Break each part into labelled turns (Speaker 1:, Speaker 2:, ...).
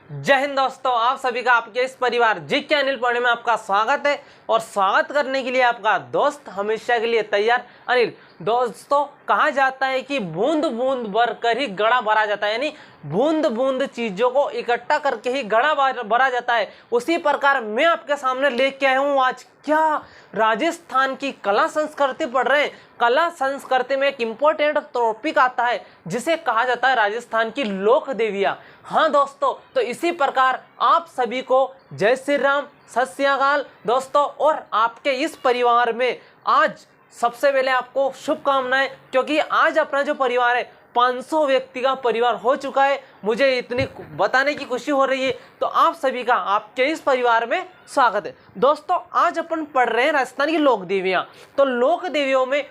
Speaker 1: जय हिंद दोस्तों, आप सभी का आपके इस परिवार जीके अनिल पढ़ने में आपका स्वागत है। और स्वागत करने के लिए आपका दोस्त हमेशा के लिए तैयार अनिल। दोस्तों, कहा जाता है कि बूंद बूंद भर कर ही घड़ा भरा जाता है, यानी बूंद बूंद चीजों को इकट्ठा करके ही घड़ा भरा जाता है। उसी प्रकार मैं आपके सामने लेके आया हूँ आज क्या राजस्थान की कला संस्कृति पढ़ रहे हैं। कला संस्कृति में एक इम्पोर्टेंट टॉपिक आता है जिसे कहा जाता है राजस्थान की लोक देवियां। हाँ दोस्तों, तो इसी प्रकार आप सभी को जय श्री राम, सत श्री अकाल दोस्तों। और आपके इस परिवार में आज सबसे पहले आपको शुभकामनाएं, क्योंकि आज अपना जो परिवार है 500 व्यक्ति का परिवार हो चुका है। मुझे इतनी बताने की खुशी हो रही है, तो आप सभी का आपके इस परिवार में स्वागत है। दोस्तों, आज अपन पढ़ रहे हैं राजस्थान की लोक देवियां। तो लोक देवियों में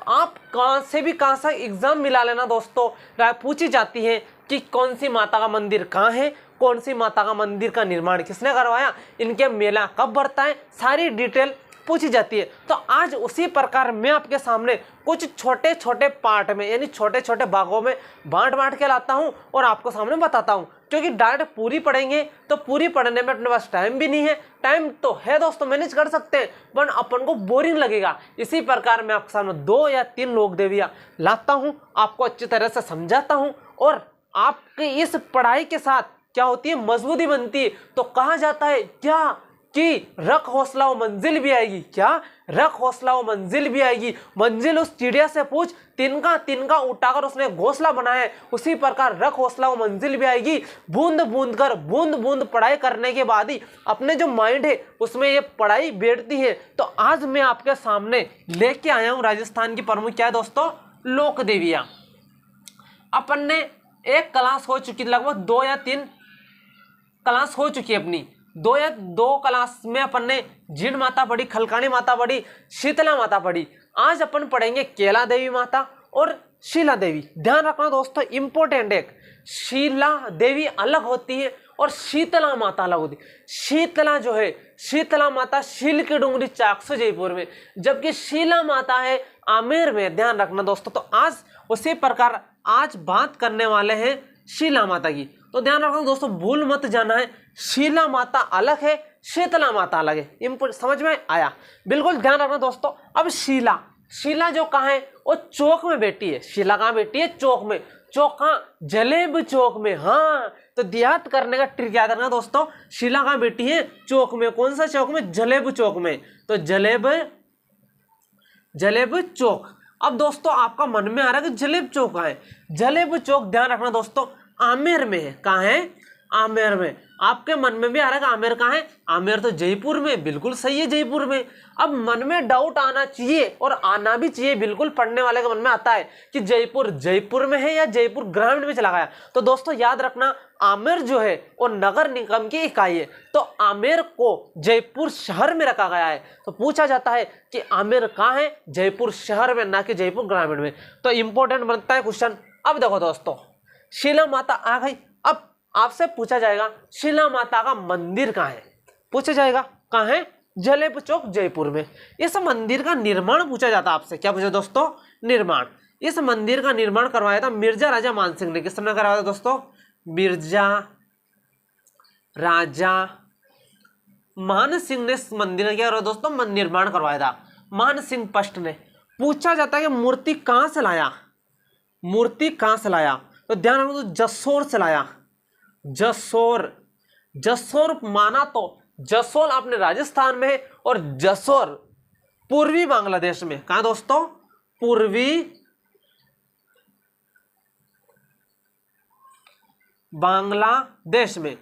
Speaker 1: आप कहाँ सा एग्जाम मिला लेना दोस्तों, पूछी जाती है कि कौन सी माता का मंदिर कहाँ है, कौन सी माता का मंदिर का निर्माण किसने करवाया, इनके मेला कब भरता है, सारी डिटेल पूछी जाती है। तो आज उसी प्रकार मैं आपके सामने कुछ छोटे छोटे पार्ट में, यानी छोटे छोटे भागों में बांट के लाता हूं और आपको सामने बताता हूं, क्योंकि डायरेक्ट पूरी पढ़ेंगे तो पूरी पढ़ने में अपने पास टाइम भी नहीं है। टाइम तो है दोस्तों, मैनेज कर सकते हैं, पर अपन को बोरिंग लगेगा। इसी प्रकार मैं आपके सामने 2 या 3 लोक देवियां लाता हूं, आपको अच्छी तरह से समझाता हूं और आपकी इस पढ़ाई के साथ क्या होती है, मजबूती बनती है। तो कहा जाता है क्या कि रख हौसला वो मंजिल भी आएगी। क्या? रख हौसला वो मंजिल भी आएगी। मंजिल उस चिड़िया से पूछ, तिनका तिनका उठाकर उसने घोंसला बनाया है। उसी प्रकार रख हौसला वो मंजिल भी आएगी। बूंद बूंद पढ़ाई करने के बाद ही अपने जो माइंड है उसमें ये पढ़ाई बैठती है। तो आज मैं आपके सामने लेके आया हूँ राजस्थान की प्रमुख क्या है दोस्तों, लोक देवियां। अपन ने एक क्लास हो चुकी, लगभग 2 या 3 क्लास हो चुकी है अपनी। 2 क्लास में अपन ने जीण माता पढ़ी, खलकाणी माता पढ़ी, शीतला माता पढ़ी। आज अपन पढ़ेंगे केला देवी माता और शीला देवी। ध्यान रखना दोस्तों, इंपॉर्टेंट है, शीला देवी अलग होती है और शीतला माता अलग होती है। शीतला जो है, शीतला माता शील की डूंगरी चाकसू जयपुर में, जबकि शीला माता है आमेर में। ध्यान रखना दोस्तों। तो आज उसी प्रकार आज बात करने वाले हैं शीला माता की। तो ध्यान रखना दोस्तों, भूल मत जाना है, शीला माता अलग है, शीतला माता अलग है। समझ में आया? बिल्कुल ध्यान रखना दोस्तों। अब शीला जो कहाँ है, वो चौक में बैठी है। शीला कहाँ बैठी है? चौक में। चौक कहाँ? जलेब चौक में। हाँ, तो याद करने का ट्रिक याद रखना दोस्तों, शीला कहाँ बैठी है? चौक में। कौन सा चौक में? जलेब चौक में। तो जलेब चौक। अब दोस्तों आपका मन में आ रहा है कि जलेब चौक कहाँ है? जलेब चौक ध्यान रखना दोस्तों आमेर में है। कहाँ है? आमेर में। आपके मन में भी आ रहा है कि आमेर कहाँ है? आमेर तो जयपुर में। बिल्कुल सही है, जयपुर में। अब मन में डाउट आना चाहिए और आना भी चाहिए, बिल्कुल पढ़ने वाले के मन में आता है कि जयपुर में है या जयपुर ग्रामीण में चला गया। तो दोस्तों याद रखना, आमेर जो है वो नगर निगम की इकाई है। तो आमेर को जयपुर शहर में रखा गया है। तो पूछा जाता है कि आमेर कहाँ है? जयपुर शहर में, ना कि जयपुर ग्रामीण में। तो इंपॉर्टेंट बनता है क्वेश्चन। अब देखो दोस्तों, शीला माता आ गई। अब आपसे पूछा जाएगा शीला माता का मंदिर कहाँ है? पूछा जाएगा कहाँ है? जलेब चौक जयपुर में। इस मंदिर का निर्माण पूछा जाता है आपसे। क्या पूछा दोस्तों? निर्माण। इस मंदिर का निर्माण करवाया था मिर्जा राजा मानसिंह ने। किसने करवाया था दोस्तों? मिर्जा राजा मानसिंह ने इस मंदिर का क्या करवाया दोस्तों? निर्माण करवाया था मानसिंह फर्स्ट ने। पूछा जाता है कि मूर्ति कहाँ से लाया? मूर्ति कहाँ से लाया? तो ध्यान रखो, तो जसोर से लाया। जसोर माना तो जसोल अपने राजस्थान में है और जसोर पूर्वी बांग्लादेश में। कहां दोस्तों? पूर्वी बांग्लादेश में।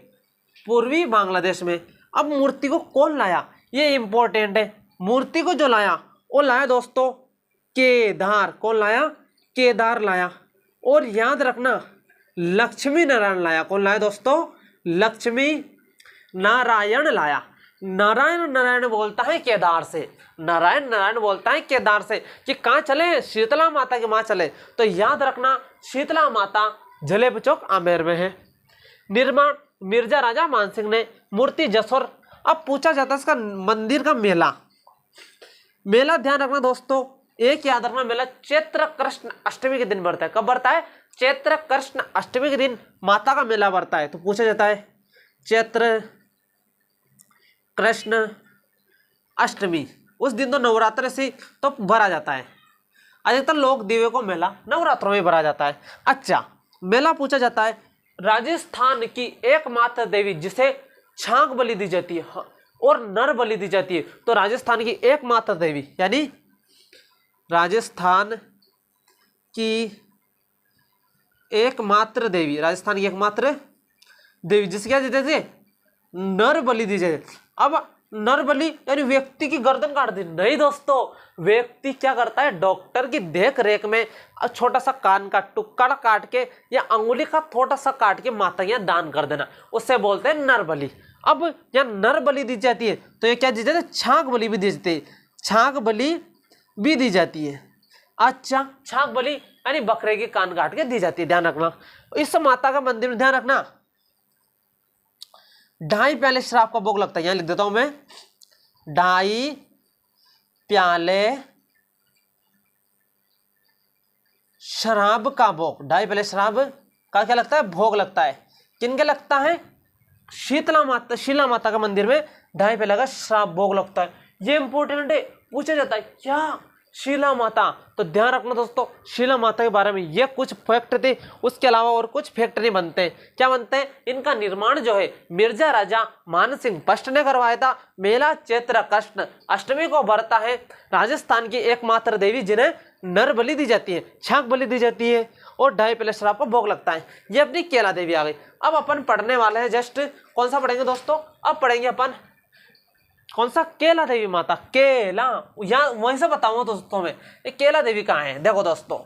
Speaker 1: पूर्वी बांग्लादेश में। अब मूर्ति को कौन लाया, ये इंपॉर्टेंट है। मूर्ति को जो लाया वो लाया दोस्तों केदार। कौन लाया? केदार लाया। और याद रखना, लक्ष्मी नारायण लाया। कौन लाया दोस्तों? लक्ष्मी नारायण लाया। नारायण बोलता है केदार से। नारायण बोलता है केदार से कि कहाँ चले? शीतला माता के वहां चले। तो याद रखना, शीतला माता जलेब चौक आमेर में है। निर्माण मिर्जा राजा मानसिंह ने। मूर्ति जसोर। अब पूछा जाता है इसका मंदिर का मेला ध्यान रखना दोस्तों, एक याद रखना, मेला चैत्र कृष्ण अष्टमी के दिन बढ़ता है। कब बढ़ता है? चैत्र कृष्ण अष्टमी के दिन माता का मेला बढ़ता है। तो पूछा जाता है चैत्र कृष्ण अष्टमी, उस दिन तो नवरात्र से तो भरा जाता है। अधिकतर लोग दिव्य को मेला नवरात्रों में भरा जाता है। अच्छा, मेला पूछा जाता है राजस्थान की एकमात्र देवी जिसे छांग बलि दी जाती है और नर बलि दी जाती है, तो राजस्थान की एकमात्र देवी यानी राजस्थान की एकमात्र देवी, राजस्थान की एकमात्र देवी जिसे क्या देते थे, नर बलि दी जाती है। अब नर बलि यानी व्यक्ति की गर्दन काट दी, नहीं दोस्तों, व्यक्ति क्या करता है, डॉक्टर की देख रेख में छोटा सा कान का टुकड़ा काट के या अंगुली का थोड़ा सा काट के माताएं दान कर देना, उससे बोलते हैं नर बलि। अब यहाँ नर बलि दी जाती है तो ये क्या दी जाती है, छांग बलि भी दी जाती है, छांग बलि भी दी जाती है। अच्छा, छांग बलि यानी बकरे के कान काट के दी जाती है, ध्यान रखना। इस माता का मंदिर में ध्यान रखना 2.5 प्याले शराब का भोग लगता है, यहां लिख देता हूं मैं 2.5 प्याले शराब का भोग, 2.5 प्याले शराब का क्या लगता है, भोग लगता है। किनके लगता है, शीला माता का मंदिर में 2.5 प्याले का शराब भोग लगता है। ये इंपॉर्टेंट है, पूछा जाता है क्या शीला माता, तो ध्यान रखना दोस्तों, शीला माता के बारे में ये कुछ फैक्ट थे, उसके अलावा और कुछ फैक्ट नहीं बनते हैं। क्या बनते हैं, इनका निर्माण जो है मिर्जा राजा मान सिंह फर्स्ट ने करवाया था। मेला चैत्र कृष्ण अष्टमी को भरता है। राजस्थान की एकमात्र देवी जिन्हें नर बलि दी जाती है, छांग बलि दी जाती है और 2.5 प्याले शराब का भोग लगता है। ये अपनी केला देवी आ गई। अब अपन पढ़ने वाले हैं जस्ट कौन सा पढ़ेंगे दोस्तों, अब पढ़ेंगे अपन कौन सा, केला देवी माता। केला यहाँ वहीं से बताऊंगा दोस्तों में ये केला देवी कहाँ है। देखो दोस्तों,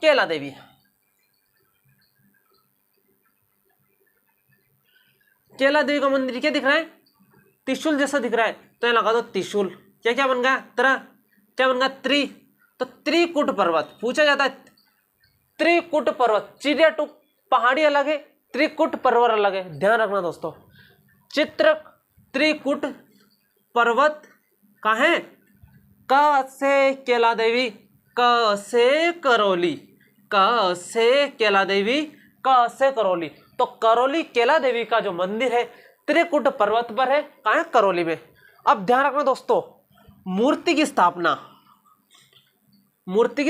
Speaker 1: केला देवी, केला देवी का मंदिर क्या दिख रहा है, त्रिशूल जैसा दिख रहा है, तो ये लगा दो त्रिशूल। क्या क्या बन गया, क्या बन गया, तो त्रिकुट पर्वत पूछा जाता है। त्रिकुट पर्वत, चिड़िया टू पहाड़ी अलग है, त्रिकुट पर्वत अलग है, ध्यान रखना दोस्तों। चित्र त्रिकुट पर्वत कहाँ है, क से केला देवी, क से करौली, क से केला देवी, क से करौली। तो करौली केला देवी का जो मंदिर है त्रिकुट पर्वत पर है, कहाँ है, करौली में। अब ध्यान रखना दोस्तों, मूर्ति की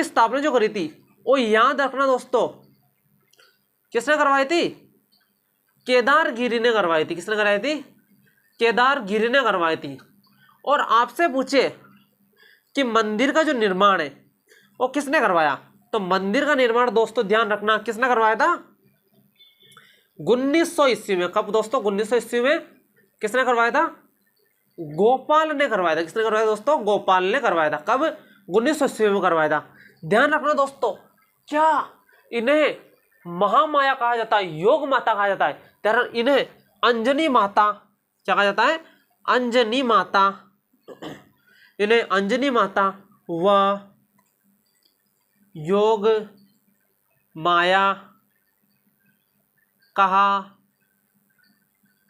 Speaker 1: स्थापना जो करी थी वो याद रखना दोस्तों, किसने करवाई थी, केदारगिरी ने करवाई थी। किसने करवाई थी, केदारगिरी ने करवाई थी। और आपसे पूछे कि मंदिर का जो निर्माण है वो किसने करवाया, तो मंदिर का निर्माण दोस्तों ध्यान रखना किसने करवाया था, 1900 ईस्वी में। कब दोस्तों, 1900 ईस्वी में किसने करवाया था, गोपाल ने करवाया था। किसने करवाया दोस्तों, गोपाल ने करवाया था। कब, 1900 ईस्वी में करवाया था। ध्यान रखना दोस्तों, क्या इन्हें महामाया कहा जाता है, योग माता कहा जाता है, तरह इन्हें अंजनी माता क्या कहा जाता है, अंजनी माता, इन्हें अंजनी माता व योग माया कहा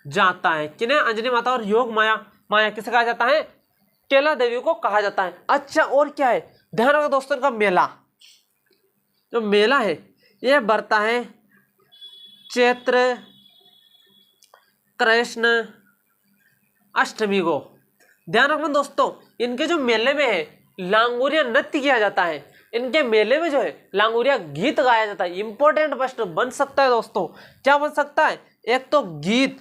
Speaker 1: जाता है। किन्हें, अंजनी माता और योग माया किसे कहा जाता है, केला देवी को कहा जाता है। अच्छा, और क्या है, ध्यान रखो दोस्तों, का मेला, जो मेला है यह भरता है चैत्र कृष्ण अष्टमी को। ध्यान रखना दोस्तों, इनके जो मेले में है लांगुरिया नृत्य किया जाता है। इनके मेले में जो है लांगुरिया गीत गाया जाता है। इंपॉर्टेंट प्रश्न बन सकता है दोस्तों, क्या बन सकता है, एक तो गीत,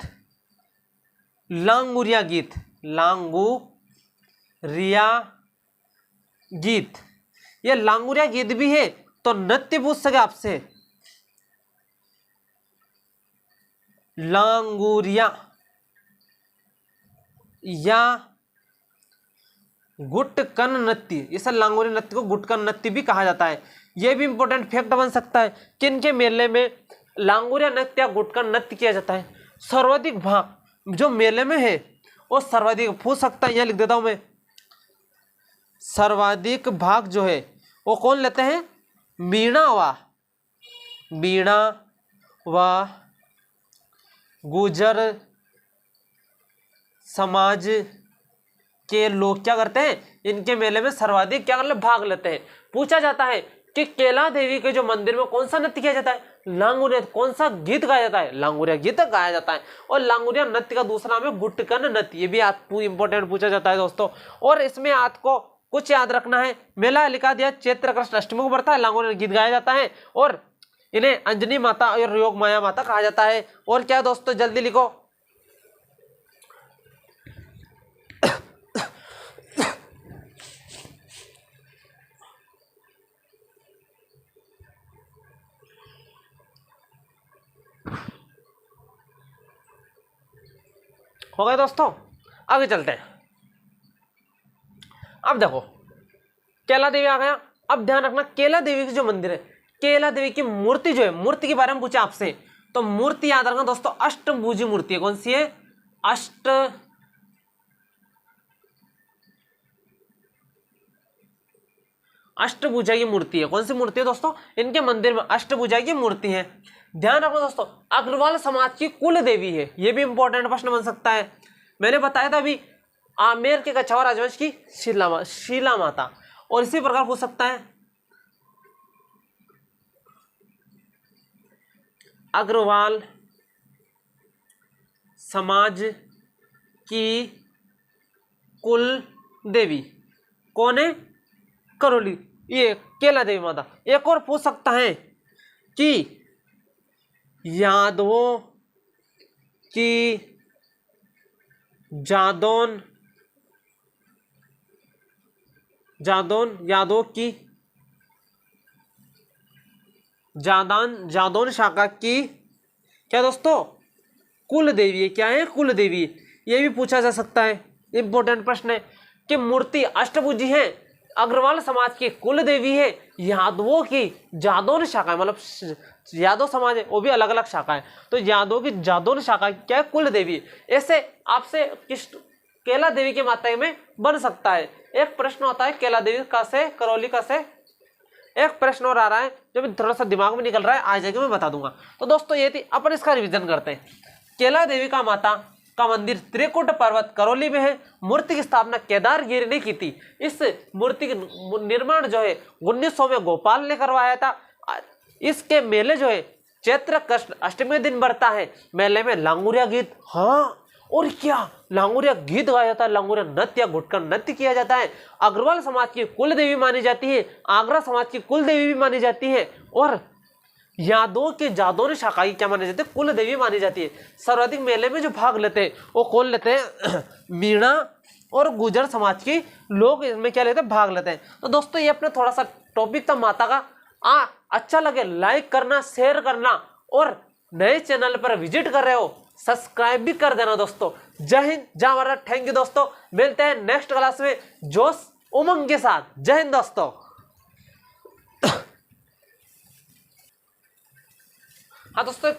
Speaker 1: लांगुरिया गीत, लांगुरिया गीत, ये लांगुरिया गीत भी है तो नृत्य पूछ सके आपसे, लांगुरिया या गुटकन नृत्य, इसे लांगुरिया नृत्य को गुटकन नृत्य भी कहा जाता है। यह भी इंपॉर्टेंट फैक्ट बन सकता है कि इनके मेले में लांगुरिया नृत्य या गुटकन नृत्य किया जाता है। सर्वाधिक भाग जो मेले में है वो सर्वाधिक पूछ सकता है, यहां लिख देता हूं मैं, सर्वाधिक भाग जो है वो कौन लेते हैं, मीणा व गुजर समाज के लोग क्या करते हैं, इनके मेले में सर्वाधिक क्या मतलब भाग लेते हैं। पूछा जाता है कि केला देवी के जो मंदिर में कौन सा नृत्य किया जाता है, लांगुरिया। कौन सा गीत गाया जाता है, लांगुरिया गीत गाया जाता है। और लांगुरिया नृत्य का दूसरा नाम है गुटकन नृत्य। ये भी आपको इंपॉर्टेंट पूछा जाता है दोस्तों। और इसमें आपको कुछ याद रखना है, मेला लिखा दिया चैत्र कृष्ण अष्टमी को पड़ता है, लांगुरिया गीत गाया जाता है और इन्हें अंजनी माता और योग माया माता कहा जाता है। और क्या दोस्तों, जल्दी लिखो, हो गए दोस्तों। आगे चलते हैं। अब देखो केला देवी आ गया। अब ध्यान रखना, केला देवी की जो मंदिर है, केला देवी की मूर्ति जो है, मूर्ति के बारे में पूछा आपसे तो मूर्ति याद रखना दोस्तों, अष्टभुजी मूर्ति है। कौन सी है, अष्टभुजा की मूर्ति है। कौन सी मूर्ति है दोस्तों, इनके मंदिर में अष्टभुजा की मूर्ति है। ध्यान रखो दोस्तों, अग्रवाल समाज की कुल देवी है। यह भी इंपॉर्टेंट प्रश्न बन सकता है। मैंने बताया था अभी आमेर के कछावा राजवंश की शीला माता। और इसी प्रकार हो सकता है अग्रवाल समाज की कुल देवी कौन है, करौली, ये केला देवी माता। एक और पूछ सकता है कि यादवों की जादौन जादौन शाखा की क्या दोस्तों, कुल देवी है। क्या है, कुल देवी। ये भी पूछा जा सकता है, इंपॉर्टेंट प्रश्न है कि मूर्ति अष्टभुजी है, अग्रवाल समाज की कुल देवी है, यादवों की जादौन शाखा है, मतलब यादव समाज है वो भी अलग अलग शाखा है, तो यादवों की जादौन शाखा क्या है, कुल देवी है। ऐसे आपसे किस केला देवी के माता में बन सकता है। एक प्रश्न होता है केला देवी का से, करौली का से। एक प्रश्न और आ रहा है जो भी थोड़ा सा दिमाग में निकल रहा है, आ जाएगा मैं बता दूंगा। तो दोस्तों ये थी, अपन इसका रिवीजन करते हैं। केला देवी का माता का मंदिर त्रिकुट पर्वत करौली में है। मूर्ति की स्थापना केदारगिरी ने की थी। इस मूर्ति का निर्माण जो है 1900 में गोपाल ने करवाया था। इसके मेले जो है चैत्र कृष्ण अष्टमी दिन बढ़ता है। मेले में लांगुरिया गीत, हाँ और क्या, लांगुरिया गीत गाया जाता है, लांगुरिया नृत्य या गुटका नृत्य किया जाता है। अग्रवाल समाज की कुल देवी मानी जाती है, आगरा समाज की कुल देवी भी मानी जाती है और यादवों के जादौन शाखा की क्या मानी जाती है, कुल देवी मानी जाती है। सर्वाधिक मेले में जो भाग लेते हैं वो कौन लेते हैं, मीणा और गुर्जर समाज के लोग इसमें क्या लेते हैं, भाग लेते हैं। तो दोस्तों ये अपना थोड़ा सा टॉपिक था माता का। अच्छा लगे लाइक करना, शेयर करना और नए चैनल पर विजिट कर रहे हो सब्सक्राइब भी कर देना दोस्तों। जय हिंद, जय भारत, थैंक यू दोस्तों। मिलते हैं नेक्स्ट क्लास में जोश उमंग के साथ। जय हिंद दोस्तों। हाँ दोस्तों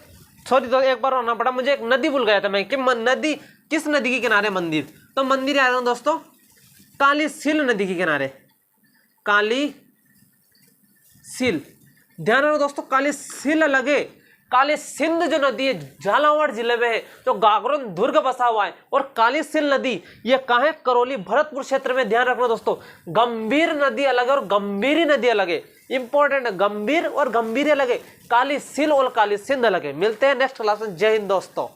Speaker 1: सॉरी, तो एक बार आना पड़ा मुझे, एक नदी भूल गया था मैं कि नदी किस नदी के किनारे मंदिर। तो मंदिर आया था दोस्तों काली सील नदी के किनारे, काली सील। ध्यान रखो दोस्तों, काली सील लगे, काली सिंध जो नदी है झालावाड़ जिले में है, जो गागरोन दुर्ग बसा हुआ है। और काली सील नदी ये कहाँ है, करौली भरतपुर क्षेत्र में। ध्यान रखना दोस्तों, गंभीर नदी अलग है और गंभीरी नदी अलग है। इंपॉर्टेंट, गंभीर और गंभीर अलग है, काली सील और काली सिंध अलग है। मिलते हैं नेक्स्ट क्लास में। जय हिंद दोस्तों।